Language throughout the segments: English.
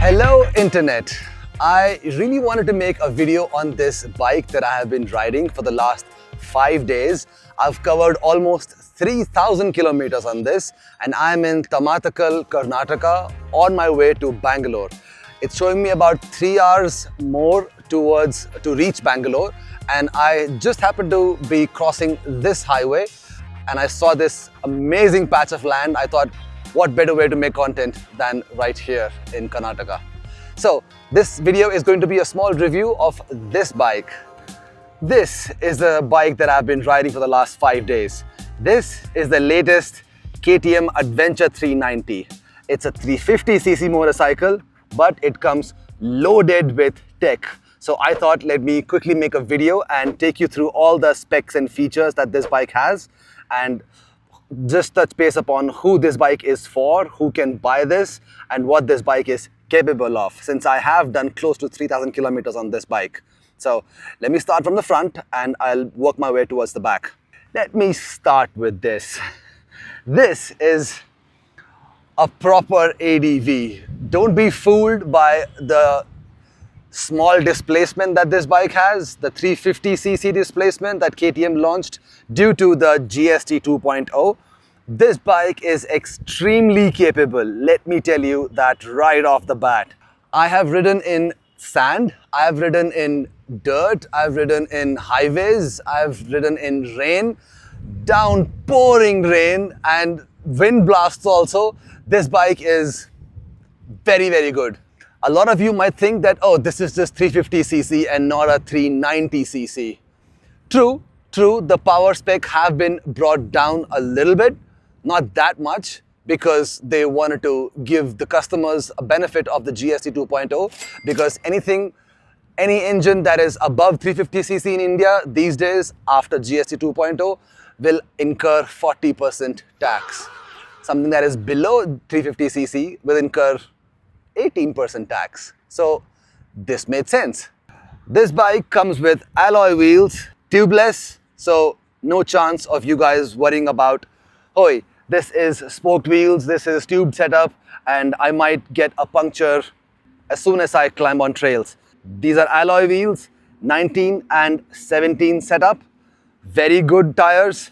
Hello Internet. I really wanted to make a video on this bike that I have been riding for the last 5 days. I've covered almost 3,000 kilometers on this and I'm in Tamatakal, Karnataka on my way to Bangalore. It's showing me about 3 hours more to reach Bangalore, and I just happened to be crossing this highway and I saw this amazing patch of land. I thought, what better way to make content than right here in Karnataka. So this video is going to be a small review of this bike. This is the bike that I've been riding for the last 5 days. This is the latest KTM Adventure 390. It's a 350cc motorcycle, but it comes loaded with tech. So I thought, let me quickly make a video and take you through all the specs and features that this bike has, and just touch base upon who this bike is for, who can buy this, and what this bike is capable of, since I have done close to 3,000 kilometers on this bike. So let me start from the front and I'll work my way towards the back. Let me start with this. This is a proper ADV. Don't be fooled by the small displacement that this bike has, the 350cc displacement that KTM launched due to the GST 2.0. This bike is extremely capable, let me tell you that right off the bat. I have ridden in sand, I have ridden in dirt, I've ridden in highways, I've ridden in rain, downpouring rain and wind blasts also. This bike is very, very good. A lot of you might think that, oh, this is just 350cc and not a 390cc. True, the power spec have been brought down a little bit, not that much, because they wanted to give the customers a benefit of the GST 2.0, because any engine that is above 350cc in India these days after GST 2.0 will incur 40% tax. Something that is below 350cc will incur 18% tax. So this made sense. This bike comes with alloy wheels, tubeless, so no chance of you guys worrying about, oh, this is spoked wheels, this is tubed setup, and I might get a puncture as soon as I climb on trails. These are alloy wheels, 19 and 17 setup, very good tires.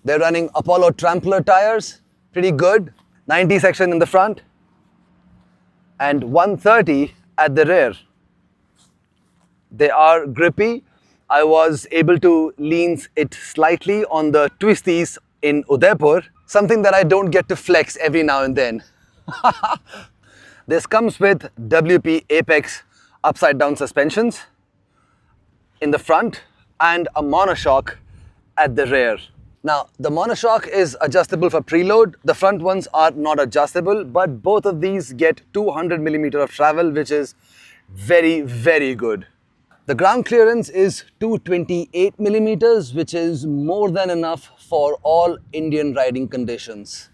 They're running Apollo Trampler tires, pretty good. 90 section in the front and 130 at the rear. They are grippy. I was able to lean it slightly on the twisties in Udaipur, something that I don't get to flex every now and then. This comes with WP Apex upside down suspensions in the front and a monoshock at the rear. Now, the monoshock is adjustable for preload. The front ones are not adjustable, but both of these get 200mm of travel, which is very, very good. The ground clearance is 228mm, which is more than enough for all Indian riding conditions.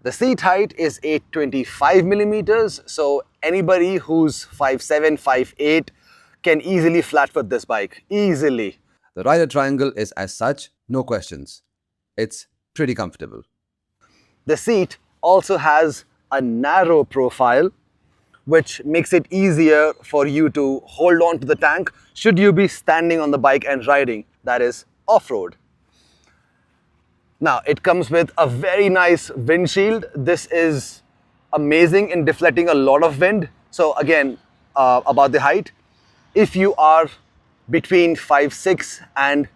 The seat height is 825mm, so anybody who's 5'7", 5'8" can easily flatfoot this bike, easily. The rider triangle is as such, no questions. It's pretty comfortable. The seat also has a narrow profile, which makes it easier for you to hold on to the tank should you be standing on the bike and riding, that is off-road. Now, it comes with a very nice windshield. This is amazing in deflecting a lot of wind. So again, about the height, if you are between 5'6" and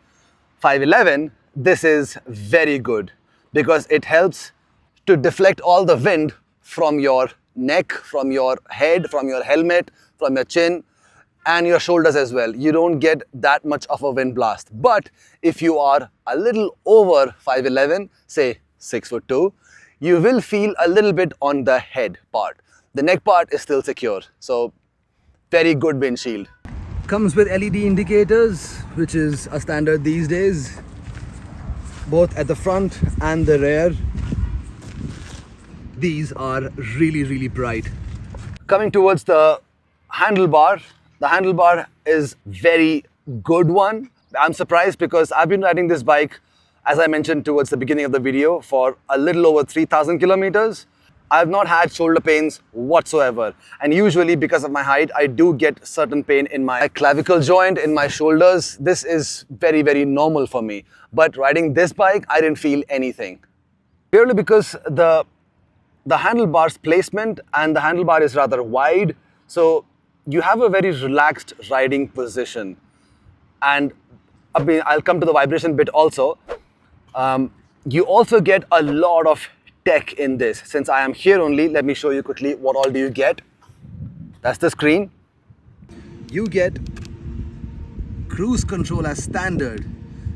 5'11", this is very good because it helps to deflect all the wind from your neck, from your head, from your helmet, from your chin and your shoulders as well. You don't get that much of a wind blast. But if you are a little over 5'11", say 6'2", you will feel a little bit on the head part. The neck part is still secure. So very good windshield. Comes with LED indicators, which is a standard these days, both at the front and the rear. These are really, really bright. Coming towards the handlebar is very good one. I'm surprised because I've been riding this bike, as I mentioned towards the beginning of the video, for a little over 3,000 kilometers. I've not had shoulder pains whatsoever. And usually because of my height, I do get certain pain in my clavicle joint, in my shoulders. This is very, very normal for me. But riding this bike, I didn't feel anything. Purely because the handlebars placement and the handlebar is rather wide. So you have a very relaxed riding position. And I mean, I'll come to the vibration bit also. You also get a lot of tech in this. Since I am here only, let me show you quickly what all do you get. That's the screen. You get cruise control as standard.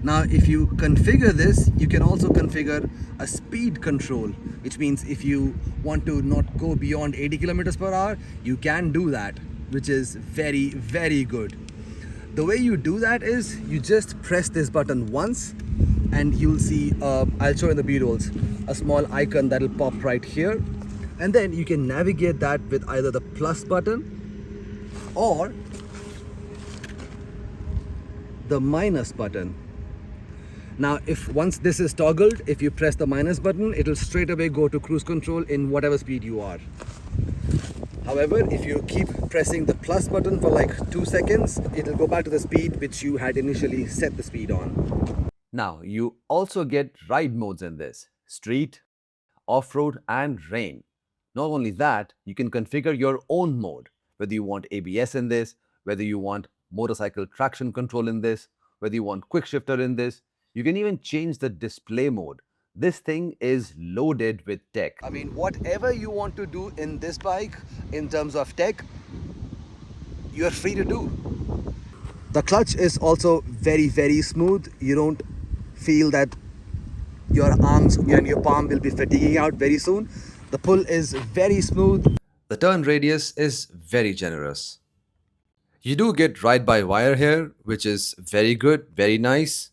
Now, if you configure this, you can also configure a speed control, which means if you want to not go beyond 80 kilometers per hour, you can do that, which is very, very good. The way you do that is you just press this button once and you'll see, I'll show in the B-rolls, a small icon that'll pop right here. And then you can navigate that with either the plus button or the minus button. Now, if once this is toggled, if you press the minus button, it'll straight away go to cruise control in whatever speed you are. However, if you keep pressing the plus button for like 2 seconds, it'll go back to the speed which you had initially set the speed on. Now, you also get ride modes in this: street, off-road and rain. Not only that, you can configure your own mode, whether you want ABS in this, whether you want motorcycle traction control in this, whether you want quick shifter in this. You can even change the display mode. This thing is loaded with tech. I mean, whatever you want to do in this bike in terms of tech, you're free to do. The clutch is also very, very smooth. You don't feel that your arms and your palm will be fatiguing out very soon. The pull is very smooth. The turn radius is very generous. You do get ride-by-wire here, which is very good, very nice.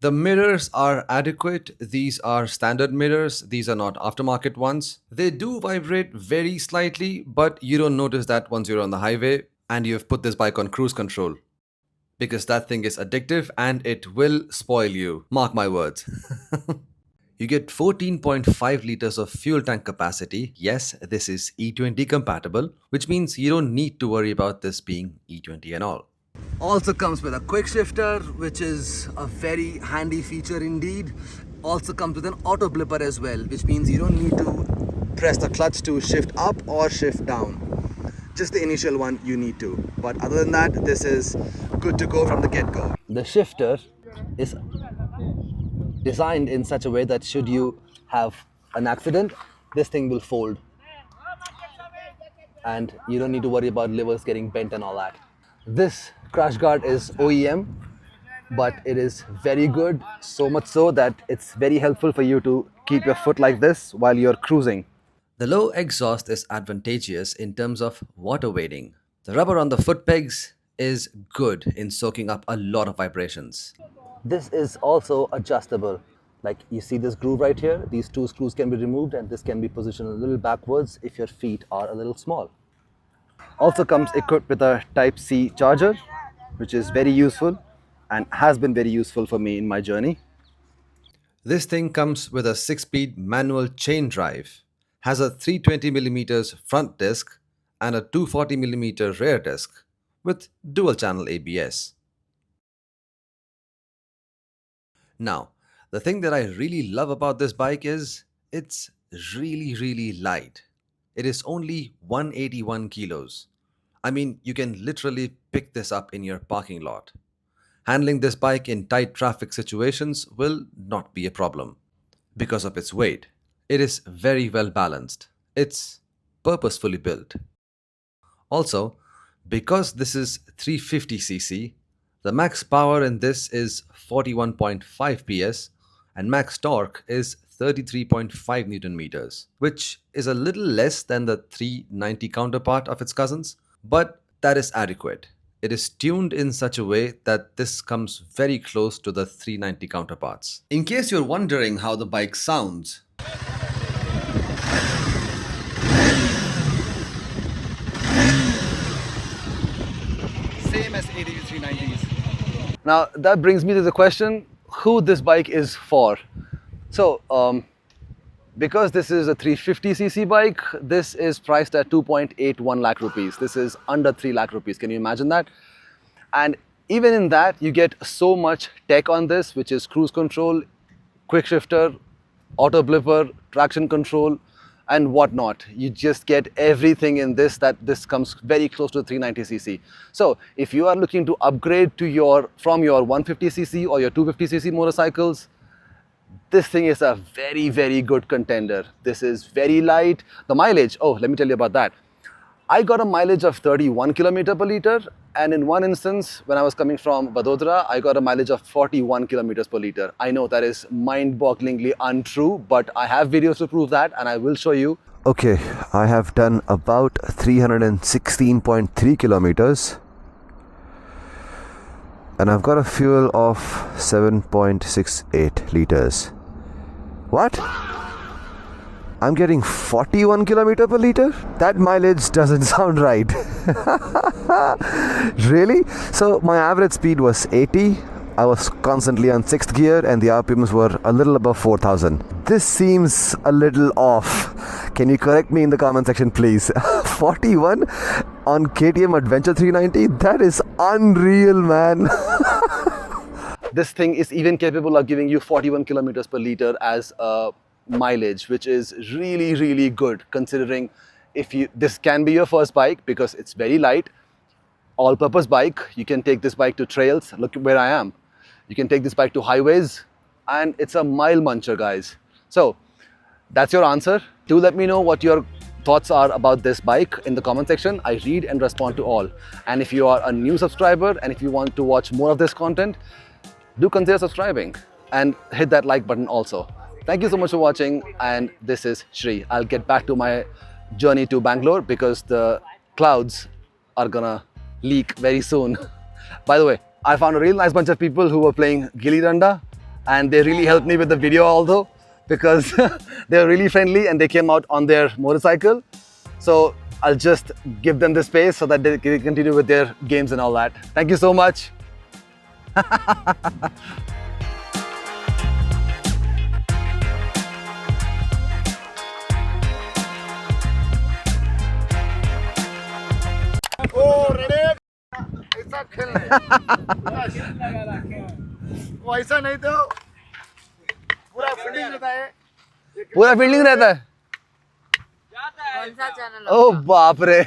The mirrors are adequate. These are standard mirrors. These are not aftermarket ones. They do vibrate very slightly, but you don't notice that once you're on the highway and you've put this bike on cruise control. Because that thing is addictive and it will spoil you. Mark my words. You get 14.5 liters of fuel tank capacity. Yes, this is E20 compatible, which means you don't need to worry about this being E20 and all. Also comes with a quick shifter, which is a very handy feature indeed. Also comes with an auto blipper as well, which means you don't need to press the clutch to shift up or shift down. Just the initial one you need to. But other than that, this is good to go from the get-go. The shifter is designed in such a way that should you have an accident, this thing will fold. And you don't need to worry about levers getting bent and all that. This crash guard is OEM, but it is very good, so much so that it's very helpful for you to keep your foot like this while you're cruising. The low exhaust is advantageous in terms of water weighting. The rubber on the foot pegs is good in soaking up a lot of vibrations. This is also adjustable. Like you see this groove right here, these two screws can be removed and this can be positioned a little backwards if your feet are a little small. Also comes equipped with a Type-C charger, which is very useful and has been very useful for me in my journey. This thing comes with a 6-speed manual chain drive, has a 320mm front disc and a 240mm rear disc with dual channel ABS. Now, the thing that I really love about this bike is it's really light. It is only 181 kilos. I mean, you can literally pick this up in your parking lot. Handling this bike in tight traffic situations will not be a problem. Because of its weight, it is very well balanced. It's purposefully built. Also, because this is 350cc, the max power in this is 41.5 PS and max torque is 33.5 Newton meters, which is a little less than the 390 counterpart of its cousins, but that is adequate. It is tuned in such a way that this comes very close to the 390 counterparts. In case you're wondering how the bike sounds, Same as ADV 390s. Now that brings me to the question, who this bike is for. So Because this is a 350cc bike, this is priced at 2.81 lakh rupees. This is under 3 lakh rupees. Can you imagine that? And even in that, you get so much tech on this, which is cruise control, quick shifter, auto blipper, traction control, and whatnot. You just get everything in this, that this comes very close to 390cc. So if you are looking to upgrade to from your 150cc or your 250cc motorcycles, this thing is a very, very good contender. This is very light. The mileage, oh, let me tell you about that. I got a mileage of 31 kilometer per liter, and in one instance, when I was coming from Vadodara, I got a mileage of 41 kilometers per liter. I know that is mind-bogglingly untrue, but I have videos to prove that, and I will show you. Okay, I have done about 316.3 kilometers, and I've got a fuel of 7.68 liters. What? I'm getting 41 kilometer per liter? That mileage doesn't sound right. Really? So my average speed was 80. I was constantly on 6th gear and the RPMs were a little above 4,000. This seems a little off. Can you correct me in the comment section, please? 41 on KTM Adventure 390? That is unreal, man. This thing is even capable of giving you 41 kilometers per liter as a mileage, which is really, really good considering this can be your first bike because it's very light, all-purpose bike. You can take this bike to trails. Look where I am. You can take this bike to highways, and it's a mile muncher, guys. So that's your answer. Do let me know what your thoughts are about this bike in the comment section. I read and respond to all. And if you are a new subscriber and if you want to watch more of this content, do consider subscribing and hit that like button also. Thank you so much for watching, and this is Shri. I'll get back to my journey to Bangalore because the clouds are gonna leak very soon. By the way, I found a really nice bunch of people who were playing Gilli Danda, and they really helped me with the video although, because they were really friendly and they came out on their motorcycle. So I'll just give them the space so that they can continue with their games and all that. Thank you so much. ओ रेडे ऐसा खेलना है वो ऐसा नहीं तो पूरा fielding रहता है पूरा फील्डिंग रहता है। कौन सा चैनल? ओ बाप रे।